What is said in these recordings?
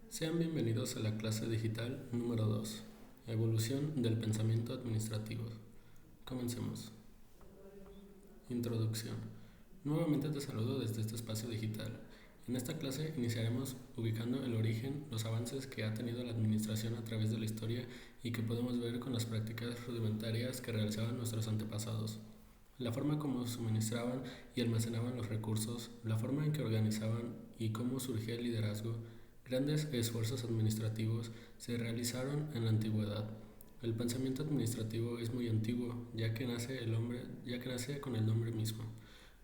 Sean bienvenidos a la clase digital número 2, Evolución del pensamiento administrativo. Comencemos. Introducción. Nuevamente te saludo desde este espacio digital. En esta clase iniciaremos ubicando el origen, los avances que ha tenido la administración a través de la historia y que podemos ver con las prácticas rudimentarias que realizaban nuestros antepasados. La forma como suministraban y almacenaban los recursos, la forma en que organizaban y cómo surgía el liderazgo. Grandes esfuerzos administrativos se realizaron en la antigüedad. El pensamiento administrativo es muy antiguo, ya que nace con el hombre mismo,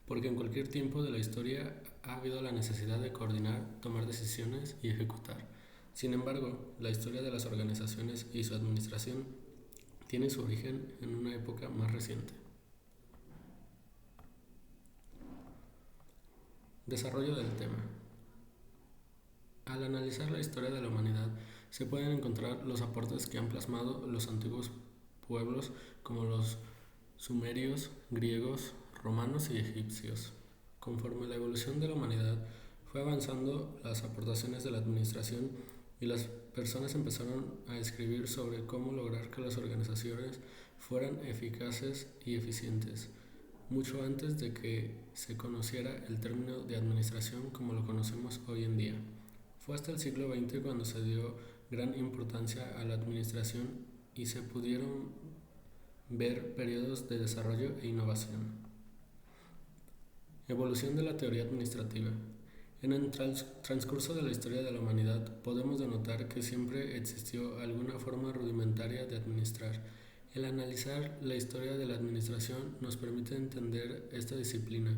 porque en cualquier tiempo de la historia ha habido la necesidad de coordinar, tomar decisiones y ejecutar. Sin embargo, la historia de las organizaciones y su administración tiene su origen en una época más reciente. Desarrollo del tema. Al analizar la historia de la humanidad, se pueden encontrar los aportes que han plasmado los antiguos pueblos como los sumerios, griegos, romanos y egipcios. Conforme la evolución de la humanidad fue avanzando, las aportaciones de la administración y las personas empezaron a escribir sobre cómo lograr que las organizaciones fueran eficaces y eficientes, mucho antes de que se conociera el término de administración como lo conocemos hoy en día. Fue hasta el siglo XX cuando se dio gran importancia a la administración y se pudieron ver periodos de desarrollo e innovación. Evolución de la teoría administrativa. En el transcurso de la historia de la humanidad podemos denotar que siempre existió alguna forma rudimentaria de administrar. El analizar la historia de la administración nos permite entender esta disciplina,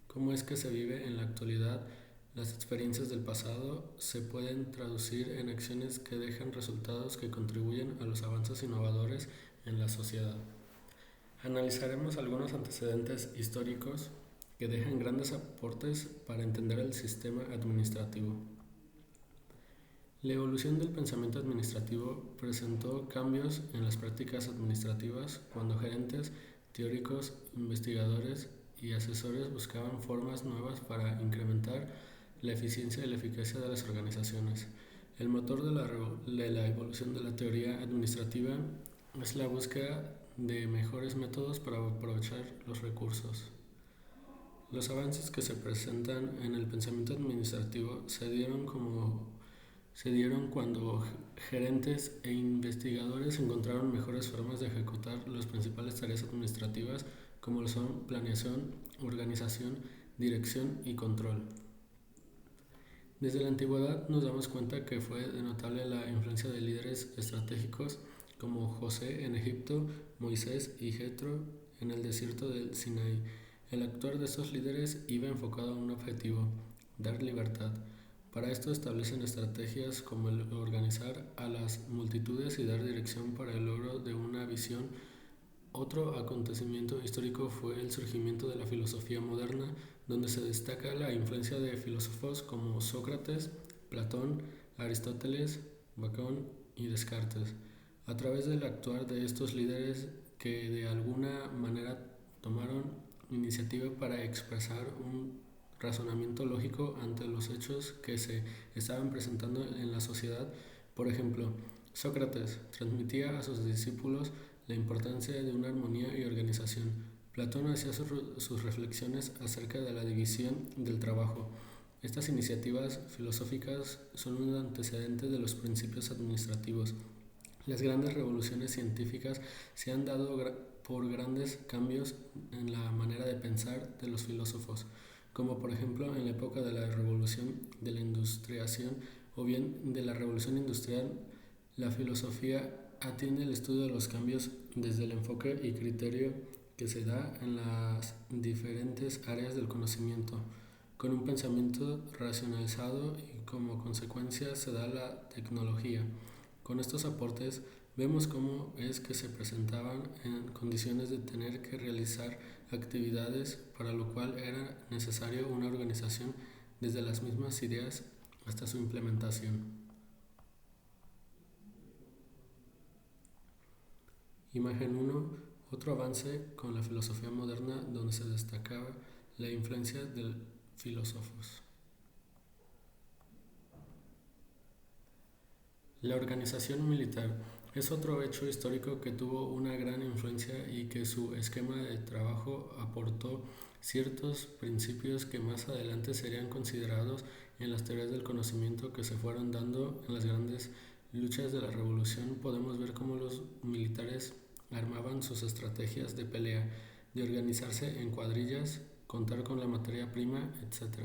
cómo es que se vive en la actualidad. Las experiencias del pasado se pueden traducir en acciones que dejan resultados que contribuyen a los avances innovadores en la sociedad. Analizaremos algunos antecedentes históricos que dejan grandes aportes para entender el sistema administrativo. La evolución del pensamiento administrativo presentó cambios en las prácticas administrativas cuando gerentes, teóricos, investigadores y asesores buscaban formas nuevas para incrementar la eficiencia y la eficacia de las organizaciones. El motor de la evolución de la teoría administrativa es la búsqueda de mejores métodos para aprovechar los recursos. Los avances que se presentan en el pensamiento administrativo se dieron cuando gerentes e investigadores encontraron mejores formas de ejecutar las principales tareas administrativas como lo son planeación, organización, dirección y control. Desde la antigüedad nos damos cuenta que fue notable la influencia de líderes estratégicos como José en Egipto, Moisés y Jetro en el desierto del Sinaí. El actuar de estos líderes iba enfocado a un objetivo: dar libertad. Para esto establecen estrategias como el organizar a las multitudes y dar dirección para el logro de una visión. Otro acontecimiento histórico fue el surgimiento de la filosofía moderna, donde se destaca la influencia de filósofos como Sócrates, Platón, Aristóteles, Bacón y Descartes. A través del actuar de estos líderes que de alguna manera tomaron iniciativa para expresar un razonamiento lógico ante los hechos que se estaban presentando en la sociedad. Por ejemplo, Sócrates transmitía a sus discípulos la importancia de una armonía y organización. Platón hacía sus reflexiones acerca de la división del trabajo. Estas iniciativas filosóficas son un antecedente de los principios administrativos. Las grandes revoluciones científicas se han dado por grandes cambios en la manera de pensar de los filósofos, como por ejemplo en la época de la revolución de la industriación o bien de la revolución industrial. La filosofía atiende el estudio de los cambios desde el enfoque y criterio que se da en las diferentes áreas del conocimiento, con un pensamiento racionalizado y como consecuencia se da la tecnología. Con estos aportes vemos cómo es que se presentaban en condiciones de tener que realizar actividades para lo cual era necesario una organización desde las mismas ideas hasta su implementación. Imagen 1. Otro avance con la filosofía moderna donde se destacaba la influencia de filósofos. La organización militar es otro hecho histórico que tuvo una gran influencia y que su esquema de trabajo aportó ciertos principios que más adelante serían considerados en las teorías del conocimiento que se fueron dando en las grandes luchas de la revolución. Podemos ver cómo los militares armaban sus estrategias de pelea, de organizarse en cuadrillas, contar con la materia prima, etc.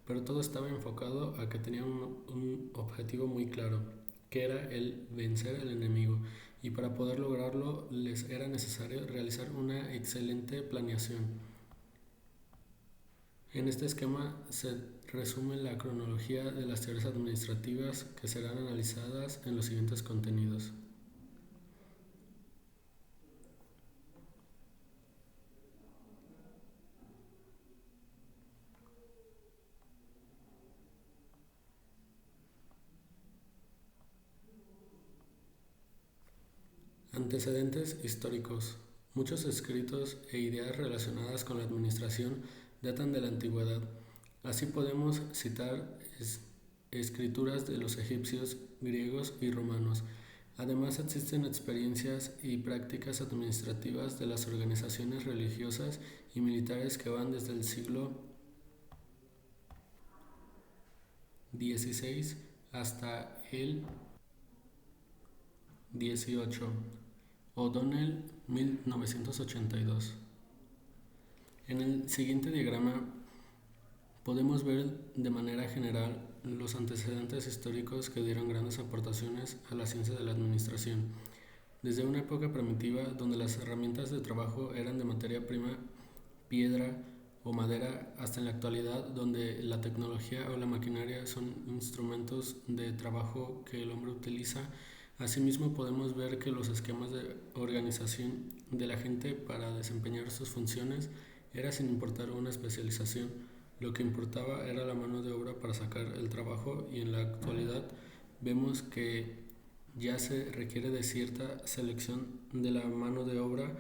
Pero todo estaba enfocado a que tenían un objetivo muy claro, que era el vencer al enemigo, y para poder lograrlo les era necesario realizar una excelente planeación. En este esquema se resume la cronología de las teorías administrativas que serán analizadas en los siguientes contenidos. Antecedentes históricos. Muchos escritos e ideas relacionadas con la administración datan de la antigüedad. Así podemos citar escrituras de los egipcios, griegos y romanos. Además existen experiencias y prácticas administrativas de las organizaciones religiosas y militares que van desde el siglo XVI hasta el XVIII. O'Donnell, 1982. En el siguiente diagrama podemos ver de manera general los antecedentes históricos que dieron grandes aportaciones a la ciencia de la administración. Desde una época primitiva donde las herramientas de trabajo eran de materia prima, piedra o madera, hasta en la actualidad donde la tecnología o la maquinaria son instrumentos de trabajo que el hombre utiliza. Asimismo podemos ver que los esquemas de organización de la gente para desempeñar sus funciones era sin importar una especialización. Lo que importaba era la mano de obra para sacar el trabajo, y en la actualidad vemos que ya se requiere de cierta selección de la mano de obra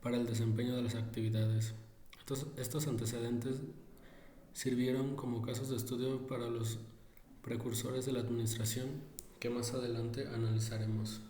para el desempeño de las actividades. Estos antecedentes sirvieron como casos de estudio para los precursores de la administración que más adelante analizaremos.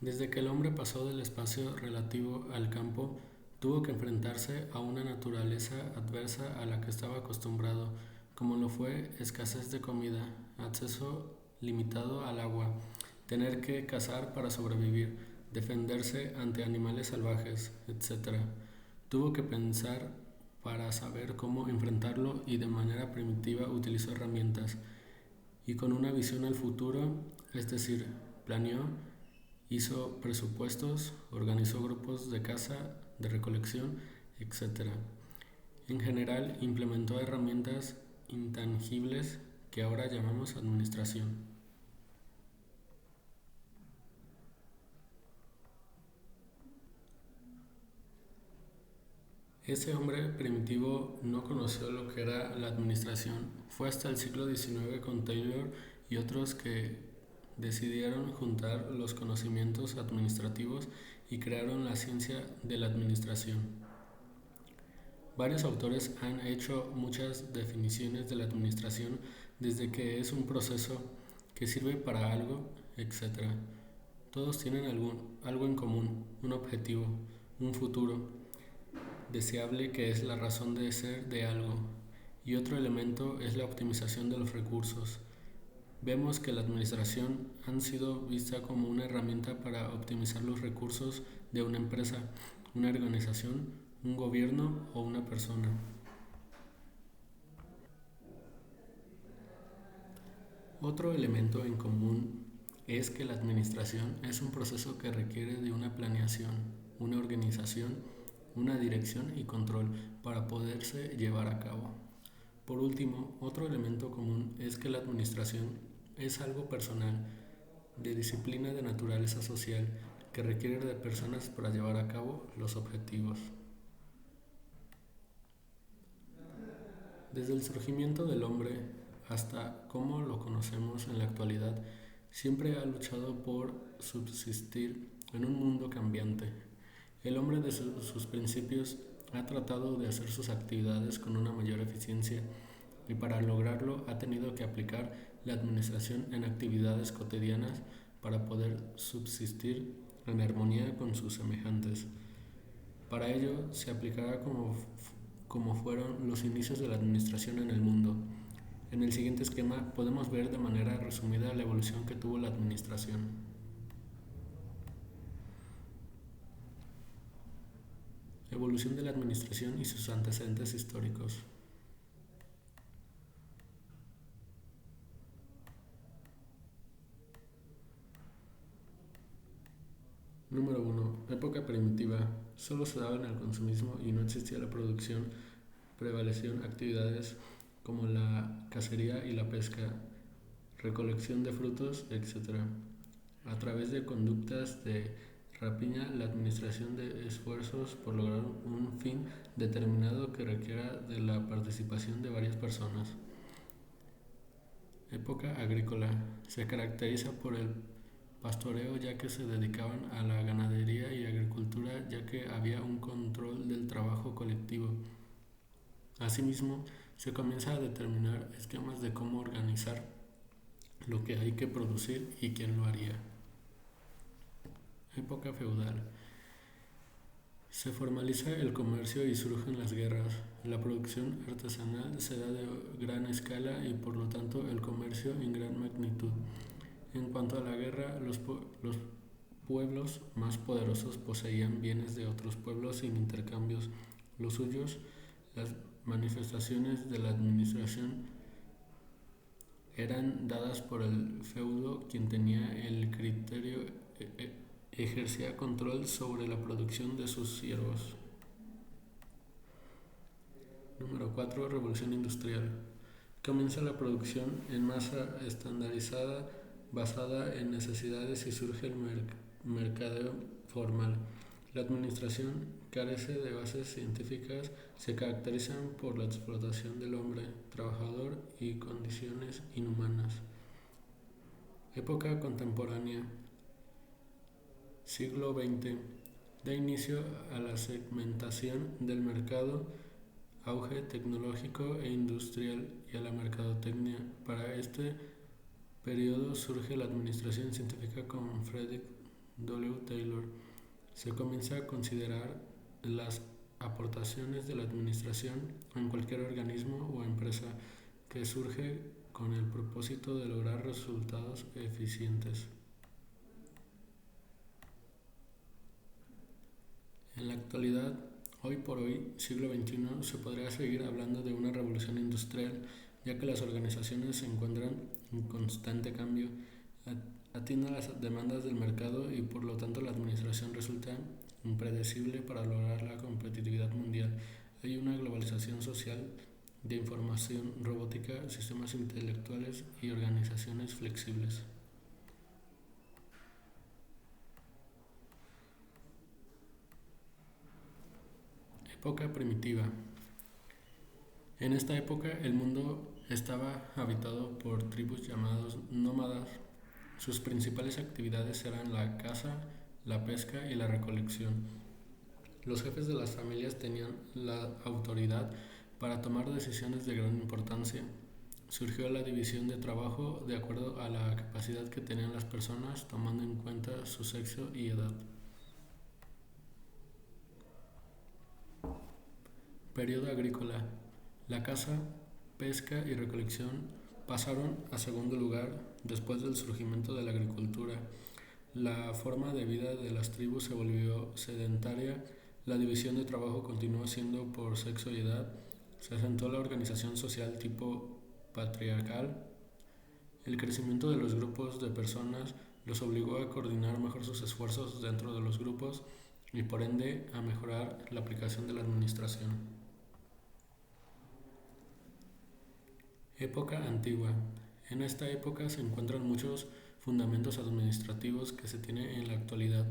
Desde que el hombre pasó del espacio relativo al campo, tuvo que enfrentarse a una naturaleza adversa a la que estaba acostumbrado, como lo fue escasez de comida, acceso limitado al agua, tener que cazar para sobrevivir, defenderse ante animales salvajes, etc. Tuvo que pensar para saber cómo enfrentarlo, y de manera primitiva utilizó herramientas y con una visión al futuro, es decir, planeó, hizo presupuestos, organizó grupos de caza, de recolección, etc. En general, implementó herramientas intangibles que ahora llamamos administración. Ese hombre primitivo no conoció lo que era la administración. Fue hasta el siglo XIX con Taylor y otros que decidieron juntar los conocimientos administrativos y crearon la ciencia de la administración. Varios autores han hecho muchas definiciones de la administración, desde que es un proceso que sirve para algo, etc. Todos tienen algo en común, un objetivo, un futuro deseable que es la razón de ser de algo, y otro elemento es la optimización de los recursos. Vemos que la administración ha sido vista como una herramienta para optimizar los recursos de una empresa, una organización, un gobierno o una persona. Otro elemento en común es que la administración es un proceso que requiere de una planeación, una organización, una dirección y control para poderse llevar a cabo. Por último, otro elemento común es que la administración es algo personal, de disciplina de naturaleza social, que requiere de personas para llevar a cabo los objetivos. Desde el surgimiento del hombre hasta como lo conocemos en la actualidad, siempre ha luchado por subsistir en un mundo cambiante. El hombre desde sus principios ha tratado de hacer sus actividades con una mayor eficiencia y para lograrlo ha tenido que aplicar la administración en actividades cotidianas para poder subsistir en armonía con sus semejantes. Para ello se aplicará como fueron los inicios de la administración en el mundo. En el siguiente esquema podemos ver de manera resumida la evolución que tuvo la administración. Evolución de la administración y sus antecedentes históricos. Número 1. Época primitiva. Solo se daba en el consumismo y no existía la producción. Prevalecían actividades como la cacería y la pesca, recolección de frutos, etc. A través de conductas de rapiña, la administración de esfuerzos por lograr un fin determinado que requiera de la participación de varias personas. Época agrícola. Se caracteriza por el pastoreo ya que se dedicaban a la ganadería y agricultura ya que había un control del trabajo colectivo. Asimismo, se comienza a determinar esquemas de cómo organizar lo que hay que producir y quién lo haría. Época feudal. Se formaliza el comercio y surgen las guerras. La producción artesanal se da de gran escala y por lo tanto el comercio en gran magnitud. En cuanto a la guerra, los pueblos más poderosos poseían bienes de otros pueblos sin intercambios los suyos. Las manifestaciones de la administración eran dadas por el feudo, quien tenía el criterio ejercía control sobre la producción de sus siervos. Número 4. Revolución industrial. Comienza la producción en masa estandarizada basada en necesidades y surge el mercadeo formal. La administración carece de bases científicas, se caracterizan por la explotación del hombre trabajador y condiciones inhumanas. Época contemporánea. Siglo XX. Da inicio a la segmentación del mercado, auge tecnológico e industrial y a la mercadotecnia. Para este periodo surge la administración científica con Frederick W. Taylor. Se comienza a considerar las aportaciones de la administración en cualquier organismo o empresa que surge con el propósito de lograr resultados eficientes. En la actualidad, hoy por hoy, siglo XXI, se podría seguir hablando de una revolución industrial, ya que las organizaciones se encuentran en constante cambio, atienden a las demandas del mercado y por lo tanto la administración resulta impredecible para lograr la competitividad mundial. Hay una globalización social de información, robótica, sistemas intelectuales y organizaciones flexibles. Época primitiva. En esta época el mundo estaba habitado por tribus llamadas nómadas. Sus principales actividades eran la caza, la pesca y la recolección. Los jefes de las familias tenían la autoridad para tomar decisiones de gran importancia. Surgió la división de trabajo de acuerdo a la capacidad que tenían las personas, tomando en cuenta su sexo y edad. Periodo agrícola. La caza, pesca y recolección pasaron a segundo lugar después del surgimiento de la agricultura. La forma de vida de las tribus se volvió sedentaria, la división de trabajo continuó siendo por sexo y edad, se asentó la organización social tipo patriarcal, el crecimiento de los grupos de personas los obligó a coordinar mejor sus esfuerzos dentro de los grupos y por ende a mejorar la aplicación de la administración. Época antigua. En esta época se encuentran muchos fundamentos administrativos que se tienen en la actualidad.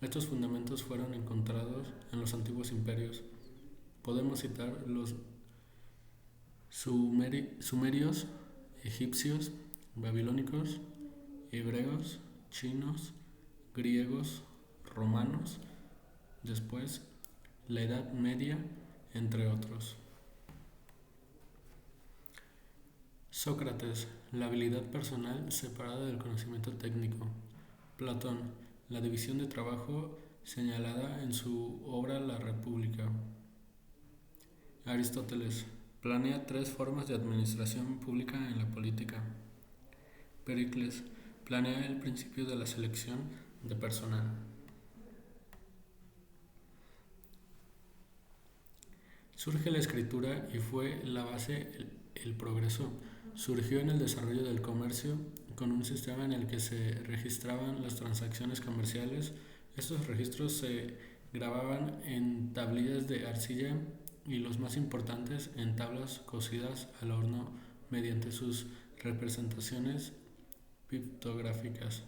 Estos fundamentos fueron encontrados en los antiguos imperios. Podemos citar los sumerios, egipcios, babilónicos, hebreos, chinos, griegos, romanos, después la Edad Media, entre otros. Sócrates, la habilidad personal separada del conocimiento técnico. Platón, la división de trabajo señalada en su obra La República. Aristóteles, planea 3 formas de administración pública en la política. Pericles, planea el principio de la selección de personal. Surge la escritura y fue la base el progreso. Surgió en el desarrollo del comercio con un sistema en el que se registraban las transacciones comerciales. Estos registros se grababan en tablillas de arcilla y los más importantes en tablas cosidas al horno mediante sus representaciones pictográficas.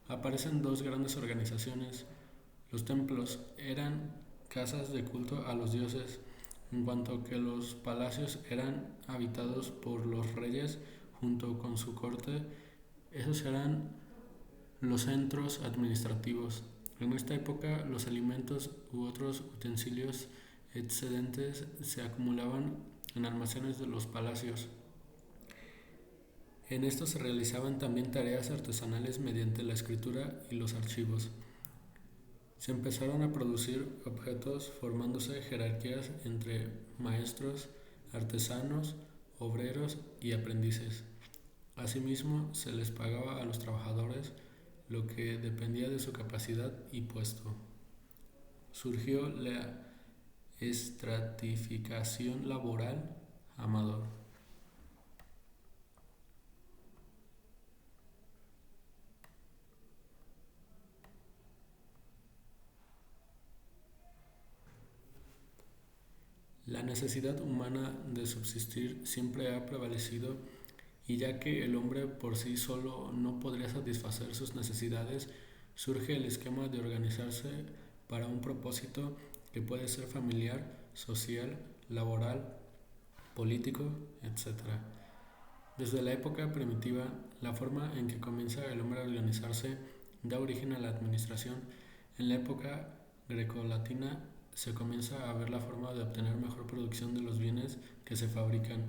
Aparecen 2 grandes organizaciones. Los templos eran casas de culto a los dioses, en cuanto que los palacios eran habitados por los reyes junto con su corte. Esos eran los centros administrativos. En esta época los alimentos u otros utensilios excedentes se acumulaban en almacenes de los palacios. En estos se realizaban también tareas artesanales mediante la escritura y los archivos. Se empezaron a producir objetos formándose jerarquías entre maestros, artesanos, obreros y aprendices. Asimismo, se les pagaba a los trabajadores lo que dependía de su capacidad y puesto. Surgió la estratificación laboral Amador. La necesidad humana de subsistir siempre ha prevalecido y ya que el hombre por sí solo no podría satisfacer sus necesidades, surge el esquema de organizarse para un propósito que puede ser familiar, social, laboral, político, etc. Desde la época primitiva, la forma en que comienza el hombre a organizarse da origen a la administración. En la época grecolatina se comienza a ver la forma de obtener mejor producción de los bienes que se fabrican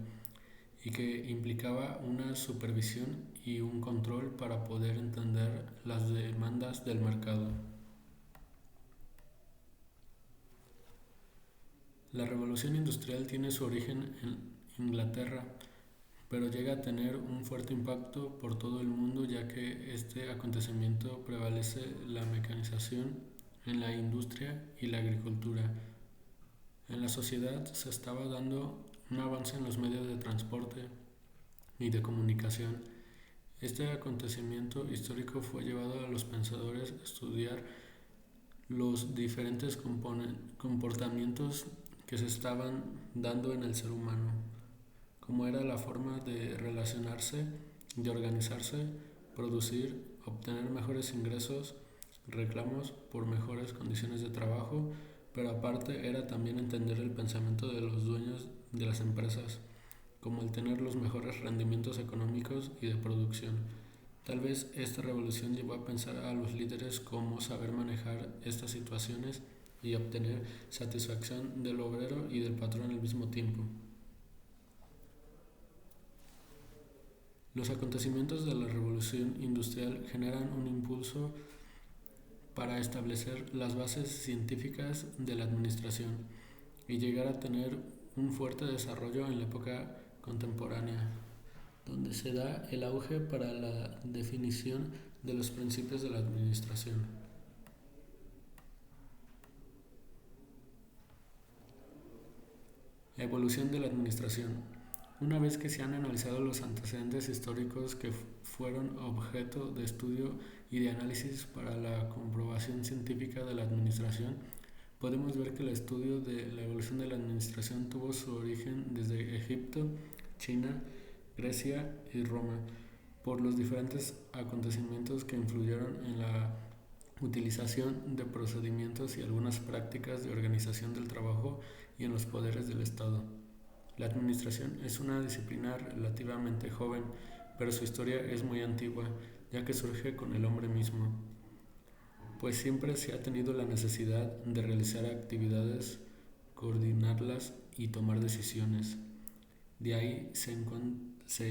y que implicaba una supervisión y un control para poder entender las demandas del mercado. La revolución industrial tiene su origen en Inglaterra, pero llega a tener un fuerte impacto por todo el mundo ya que este acontecimiento prevalece la mecanización en la industria y la agricultura. En la sociedad se estaba dando un avance en los medios de transporte y de comunicación. Este acontecimiento histórico fue llevado a los pensadores a estudiar los diferentes comportamientos que se estaban dando en el ser humano, cómo era la forma de relacionarse, de organizarse, producir, obtener mejores ingresos, reclamos por mejores condiciones de trabajo, pero aparte era también entender el pensamiento de los dueños de las empresas, como el tener los mejores rendimientos económicos y de producción. Tal vez esta revolución llevó a pensar a los líderes cómo saber manejar estas situaciones y obtener satisfacción del obrero y del patrón al mismo tiempo. Los acontecimientos de la revolución industrial generan un impulso para establecer las bases científicas de la administración y llegar a tener un fuerte desarrollo en la época contemporánea, donde se da el auge para la definición de los principios de la administración. Evolución de la administración. Una vez que se han analizado los antecedentes históricos que fueron objeto de estudio y de análisis para la comprobación científica de la administración, podemos ver que el estudio de la evolución de la administración tuvo su origen desde Egipto, China, Grecia y Roma, por los diferentes acontecimientos que influyeron en la utilización de procedimientos y algunas prácticas de organización del trabajo y en los poderes del Estado. La administración es una disciplina relativamente joven, pero su historia es muy antigua, ya que surge con el hombre mismo. pues siempre se ha tenido la necesidad de realizar actividades, coordinarlas y tomar decisiones. De ahí se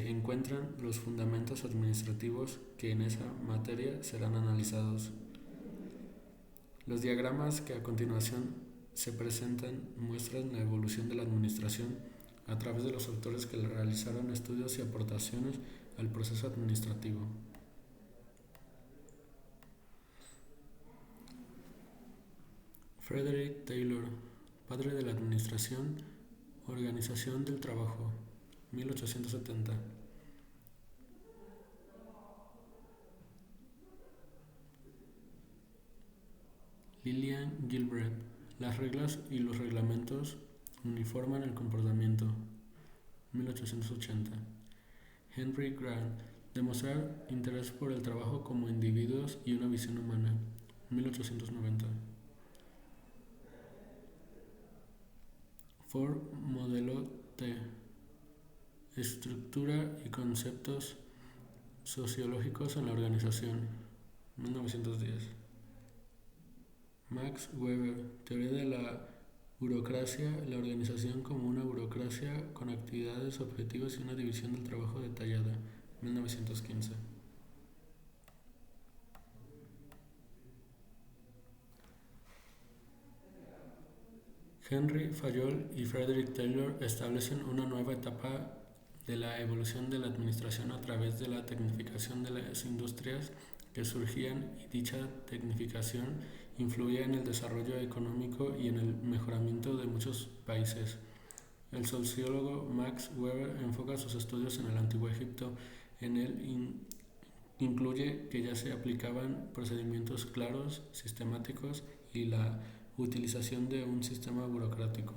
encuentran los fundamentos administrativos que en esa materia serán analizados. Los diagramas que a continuación se presentan muestran la evolución de la administración a través de los autores que realizaron estudios y aportaciones al proceso administrativo. Frederick Taylor, padre de la administración, organización del trabajo, 1870. Lillian Gilbreth, las reglas y los reglamentos uniforman el comportamiento, 1880. Henry Grant, demostrar interés por el trabajo como individuos y una visión humana, 1890. Ford, modelo T, estructura y conceptos sociológicos en la organización, 1910. Max Weber, teoría de la burocracia, la organización como una burocracia con actividades, objetivos y una división del trabajo detallada, 1915. Henry Fayol y Frederick Taylor establecen una nueva etapa de la evolución de la administración a través de la tecnificación de las industrias que surgían, y dicha tecnificación influía en el desarrollo económico y en el mejoramiento de muchos países. El sociólogo Max Weber enfoca sus estudios en el Antiguo Egipto. En él incluye que ya se aplicaban procedimientos claros, sistemáticos y la utilización de un sistema burocrático.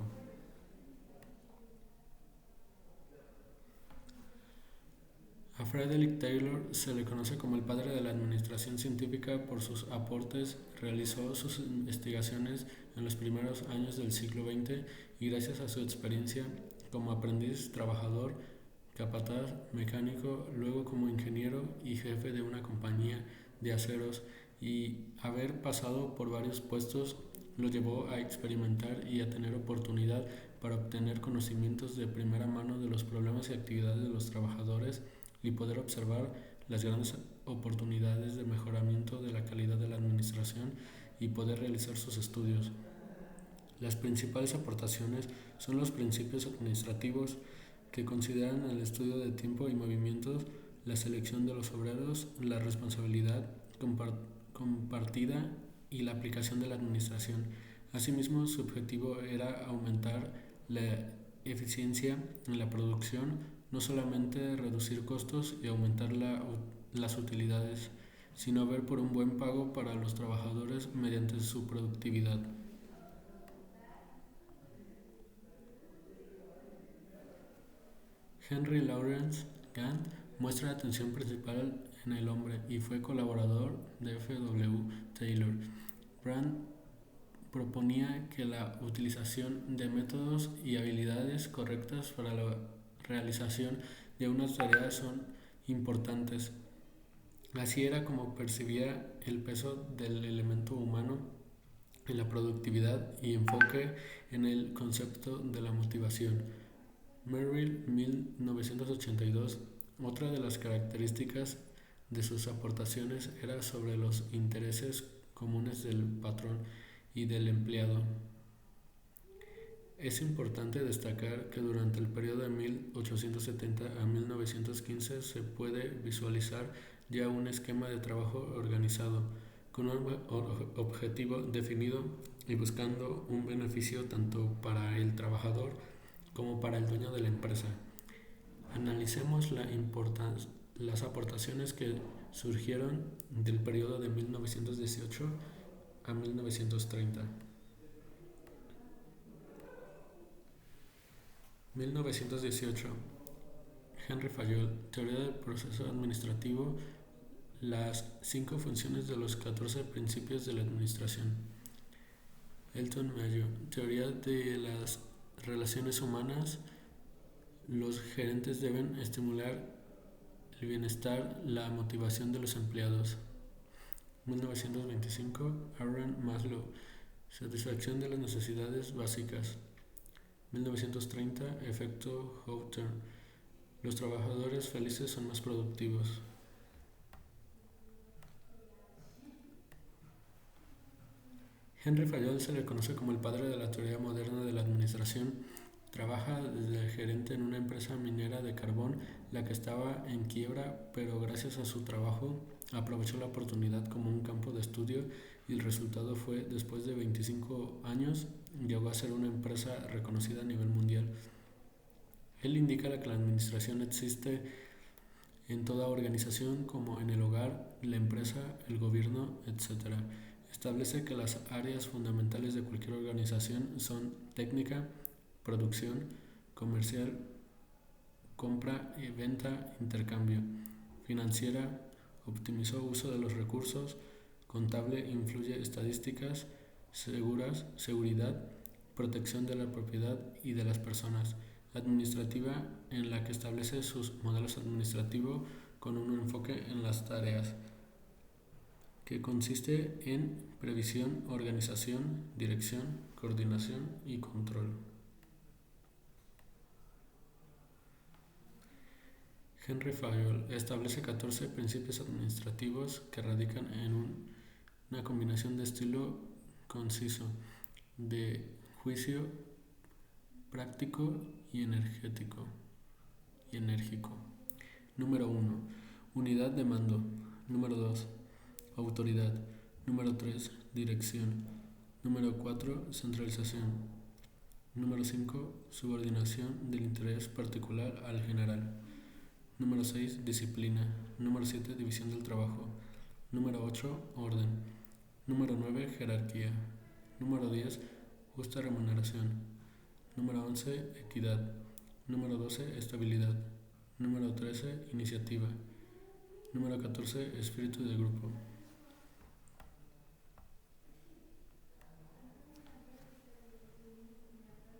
A Frederick Taylor se le conoce como el padre de la administración científica por sus aportes. Realizó sus investigaciones en los primeros años del siglo XX y gracias a su experiencia como aprendiz, trabajador, capataz, mecánico, luego como ingeniero y jefe de una compañía de aceros, y haber pasado por varios puestos lo llevó a experimentar y a tener oportunidad para obtener conocimientos de primera mano de los problemas y actividades de los trabajadores y poder observar las grandes oportunidades de mejoramiento de la calidad de la administración y poder realizar sus estudios. Las principales aportaciones son los principios administrativos, que consideran el estudio de tiempo y movimientos, la selección de los obreros, la responsabilidad compartida y la aplicación de la administración. Asimismo, su objetivo era aumentar la eficiencia en la producción, no solamente reducir costos y aumentar las utilidades, sino ver por un buen pago para los trabajadores mediante su productividad. Henry Lawrence Gant muestra la atención principal en el hombre y fue colaborador de F. W. Taylor. Grant proponía que la utilización de métodos y habilidades correctas para la realización de unas tareas son importantes. Así era como percibía el peso del elemento humano en la productividad y enfoque en el concepto de la motivación. Merrill, 1982. Otra de las características de sus aportaciones era sobre los intereses comunes del patrón y del empleado. Es importante destacar que durante el periodo de 1870 a 1915 se puede visualizar ya un esquema de trabajo organizado, con un objetivo definido y buscando un beneficio tanto para el trabajador como para el dueño de la empresa. Analicemos las aportaciones que surgieron del periodo de 1918 a 1930. 1918. Henry Fayol, teoría del proceso administrativo, las 5 funciones de los 14 principios de la administración. Elton Mayo, teoría de las relaciones humanas, los gerentes deben estimular el bienestar, la motivación de los empleados. 1925, Abraham Maslow, satisfacción de las necesidades básicas. 1930, efecto Hawthorne, los trabajadores felices son más productivos. Henry Fayol se le conoce como el padre de la teoría moderna de la administración. Trabaja desde gerente en una empresa minera de carbón, la que estaba en quiebra, pero gracias a su trabajo aprovechó la oportunidad como un campo de estudio y el resultado fue, después de 25 años, llegó a ser una empresa reconocida a nivel mundial. Él indica que la administración existe en toda organización como en el hogar, la empresa, el gobierno, etc. Establece que las áreas fundamentales de cualquier organización son técnica, producción, comercial, compra y venta, intercambio, financiera, optimizó uso de los recursos, contable influye estadísticas, seguridad, protección de la propiedad y de las personas, administrativa en la que establece sus modelos administrativos con un enfoque en las tareas, que consiste en previsión, organización, dirección, coordinación y control. Henry Fayol establece 14 principios administrativos que radican en una combinación de estilo conciso, de juicio práctico y enérgico. Número 1. Unidad de mando. Número 2. Autoridad. Número 3. Dirección. Número 4. Centralización. Número 5. Subordinación del interés particular al general. Número 6. Disciplina. Número 7. División del trabajo. Número 8. Orden. Número 9. Jerarquía. Número 10. Justa remuneración. Número 11. Equidad. Número 12. Estabilidad. Número 13. Iniciativa. Número 14. Espíritu de grupo.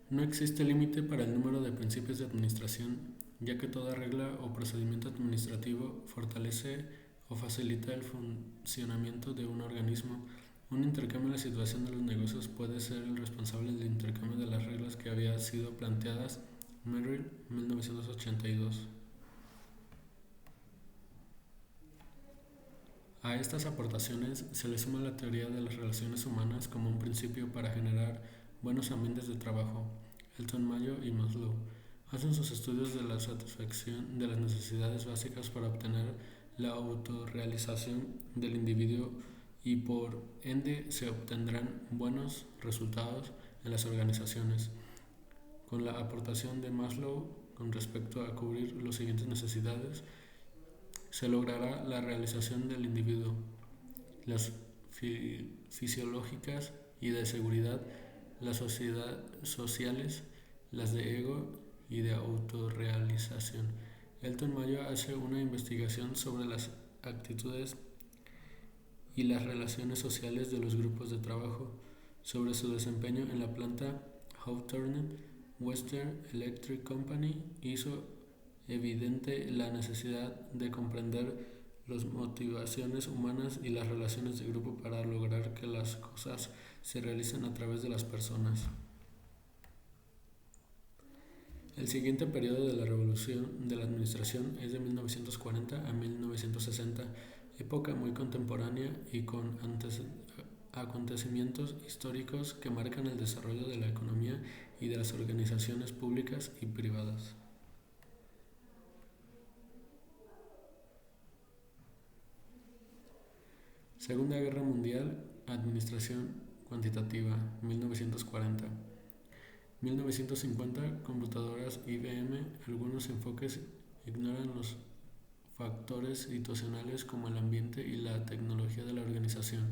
No existe límite para el número de principios de administración, ya que toda regla o procedimiento administrativo fortalece o facilita el funcionamiento de un organismo. Un intercambio en la situación de los negocios puede ser el responsable del intercambio de las reglas que habían sido planteadas. Merrill, 1982. A estas aportaciones se le suma la teoría de las relaciones humanas como un principio para generar buenos ambientes de trabajo. Elton Mayo y Maslow hacen sus estudios de la satisfacción de las necesidades básicas para obtener la autorrealización del individuo y por ende se obtendrán buenos resultados en las organizaciones. Con la aportación de Maslow con respecto a cubrir las siguientes necesidades, se logrará la realización del individuo, las fisiológicas y de seguridad, las sociales, las de ego y de autorrealización. Elton Mayo hace una investigación sobre las actitudes y las relaciones sociales de los grupos de trabajo, sobre su desempeño en la planta Hawthorne. Western Electric Company hizo evidente la necesidad de comprender las motivaciones humanas y las relaciones de grupo para lograr que las cosas se realicen a través de las personas. El siguiente periodo de la revolución de la administración es de 1940 a 1960, época muy contemporánea y con acontecimientos históricos que marcan el desarrollo de la economía y de las organizaciones públicas y privadas. Segunda Guerra Mundial, administración cuantitativa, 1940. 1950, computadoras IBM. Algunos enfoques ignoran los factores situacionales como el ambiente y la tecnología de la organización.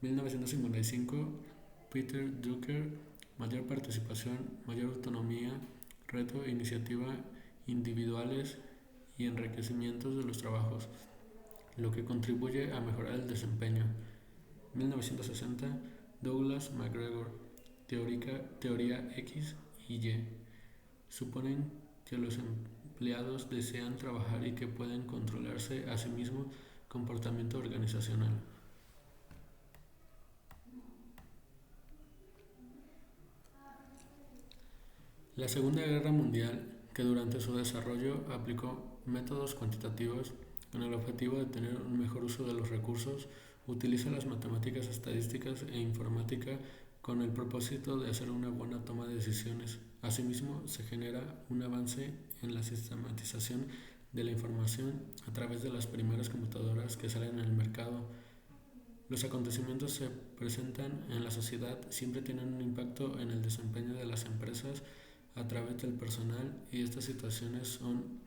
1955, Peter Drucker. Mayor participación, mayor autonomía, reto e iniciativa individuales y enriquecimiento de los trabajos, lo que contribuye a mejorar el desempeño. 1960, Douglas MacGregor. Teoría X y Y. Suponen que los empleados desean trabajar y que pueden controlarse a sí mismos comportamiento organizacional. La Segunda Guerra Mundial, que durante su desarrollo aplicó métodos cuantitativos con el objetivo de tener un mejor uso de los recursos, utiliza las matemáticas estadísticas e informática con el propósito de hacer una buena toma de decisiones. Asimismo, se genera un avance en la sistematización de la información a través de las primeras computadoras que salen al mercado. Los acontecimientos se presentan en la sociedad siempre tienen un impacto en el desempeño de las empresas a través del personal y estas situaciones son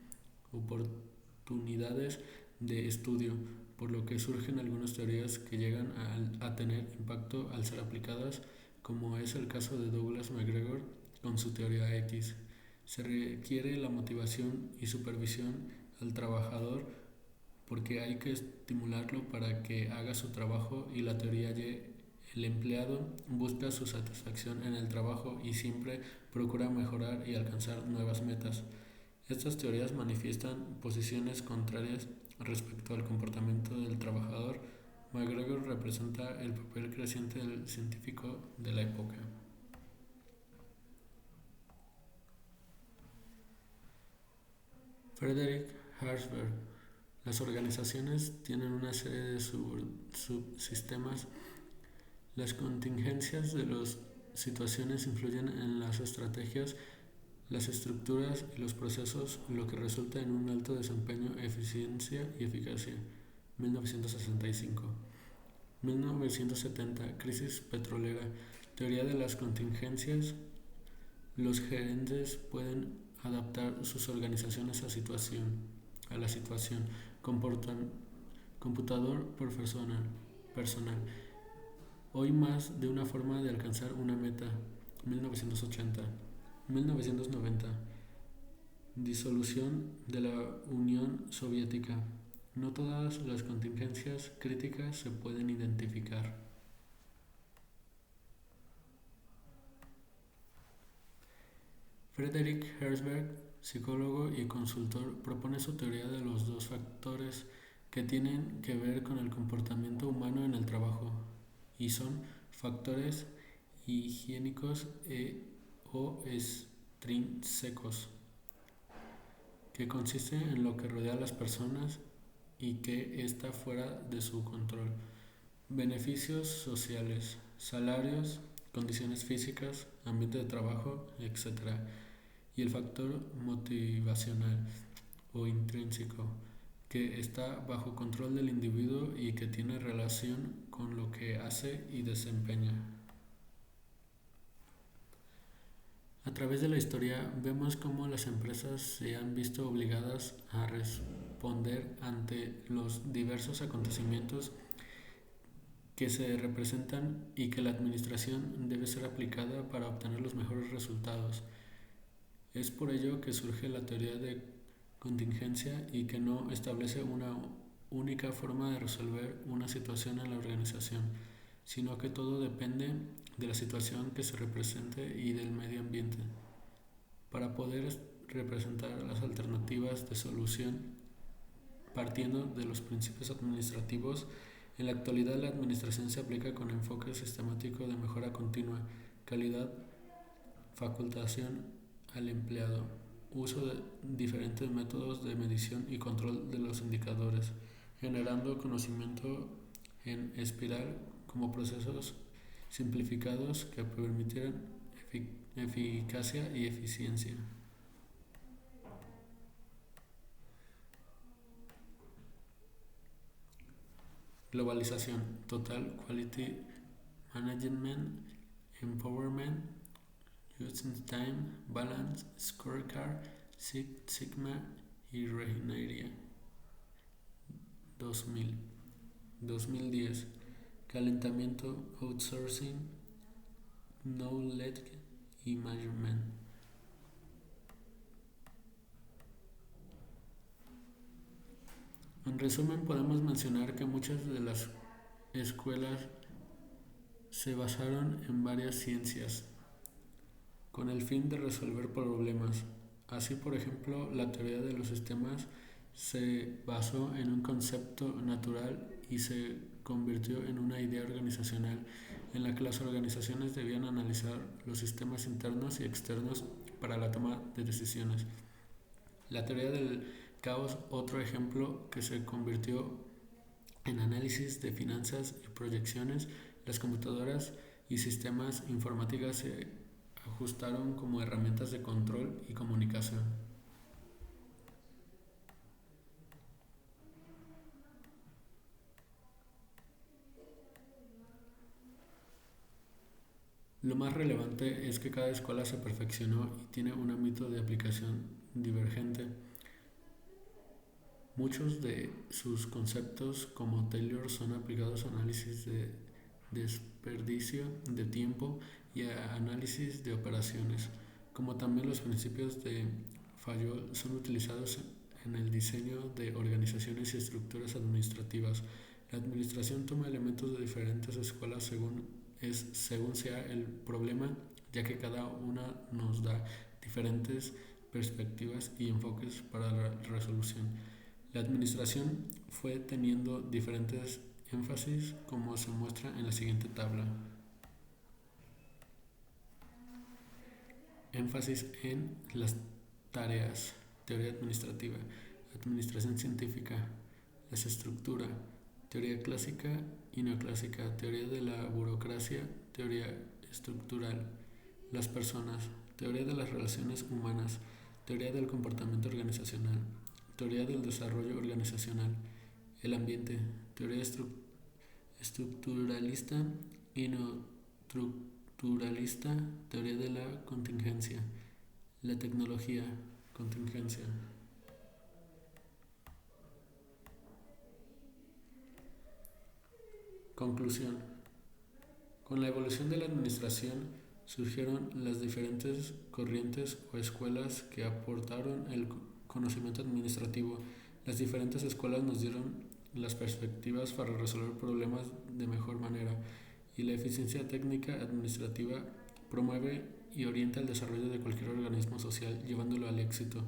oportunidades de estudio, por lo que surgen algunas teorías que llegan a tener impacto al ser aplicadas, como es el caso de Douglas McGregor con su teoría X. Se requiere la motivación y supervisión al trabajador porque hay que estimularlo para que haga su trabajo y la teoría Y. El empleado busca su satisfacción en el trabajo y siempre procura mejorar y alcanzar nuevas metas. Estas teorías manifiestan posiciones contrarias respecto al comportamiento del trabajador. McGregor representa el papel creciente del científico de la época. Frederick Herzberg. Las organizaciones tienen una serie de subsistemas. Las contingencias de las situaciones influyen en las estrategias, las estructuras y los procesos, lo que resulta en un alto desempeño, eficiencia y eficacia. 1965. 1970. Crisis petrolera. Teoría de las contingencias. Los gerentes pueden adaptar sus organizaciones a la situación. Computador personal. Hoy más de una forma de alcanzar una meta. 1980. 1990. Disolución de la Unión Soviética. No todas las contingencias críticas se pueden identificar. Frederick Herzberg, psicólogo y consultor, propone su teoría de los dos factores que tienen que ver con el comportamiento humano en el trabajo, y son factores higiénicos o extrínsecos, que consisten en lo que rodea a las personas y que está fuera de su control. Beneficios sociales, salarios, condiciones físicas, ambiente de trabajo, etc. Y el factor motivacional o intrínseco, que está bajo control del individuo y que tiene relación con lo que hace y desempeña. A través de la historia vemos cómo las empresas se han visto obligadas a responder ante los diversos acontecimientos que se representan y que la administración debe ser aplicada para obtener los mejores resultados. Es por ello que surge la teoría de contingencia y que no establece una única forma de resolver una situación en la organización, sino que todo depende de la situación que se represente y del medio ambiente. Para poder representar las alternativas de solución partiendo de los principios administrativos, en la actualidad la administración se aplica con enfoque sistemático de mejora continua, calidad, facultación al empleado, uso de diferentes métodos de medición y control de los indicadores, generando conocimiento en espiral como procesos simplificados que permitieran eficacia y eficiencia. Globalización, Total Quality Management, Empowerment, Just-in-Time, Balance, Scorecard, Six Sigma y Regeneria. 2010. Calentamiento, Outsourcing, Knowledge y Measurement. En resumen, podemos mencionar que muchas de las escuelas se basaron en varias ciencias con el fin de resolver problemas. Así, por ejemplo, la teoría de los sistemas se basó en un concepto natural y se convirtió en una idea organizacional en la que las organizaciones debían analizar los sistemas internos y externos para la toma de decisiones. La teoría del caos, otro ejemplo que se convirtió en análisis de finanzas y proyecciones, las computadoras y sistemas informáticos se ajustaron como herramientas de control y comunicación. Lo más relevante es que cada escuela se perfeccionó y tiene un ámbito de aplicación divergente. Muchos de sus conceptos como Taylor son aplicados a análisis de desperdicio de tiempo y a análisis de operaciones, como también los principios de Fayol son utilizados en el diseño de organizaciones y estructuras administrativas. La administración toma elementos de diferentes escuelas según sea el problema, ya que cada una nos da diferentes perspectivas y enfoques para la resolución. La administración fue teniendo diferentes énfasis como se muestra en la siguiente tabla. Énfasis en las tareas, teoría administrativa, administración científica, las estructuras, teoría clásica y neoclásica, teoría de la burocracia, teoría estructural, las personas, teoría de las relaciones humanas, teoría del comportamiento organizacional, teoría del desarrollo organizacional, el ambiente, teoría estructuralista y no estructuralista, teoría de la contingencia, la tecnología, contingencia. Conclusión. Con la evolución de la administración surgieron las diferentes corrientes o escuelas que aportaron el conocimiento administrativo. Las diferentes escuelas nos dieron las perspectivas para resolver problemas de mejor manera y la eficiencia técnica administrativa promueve y orienta el desarrollo de cualquier organismo social, llevándolo al éxito.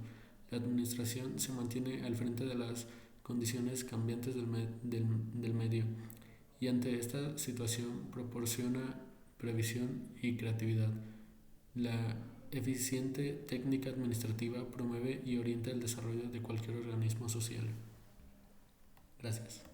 La administración se mantiene al frente de las condiciones cambiantes del medio y ante esta situación proporciona previsión y creatividad. La eficiente técnica administrativa promueve y orienta el desarrollo de cualquier organismo social. Gracias.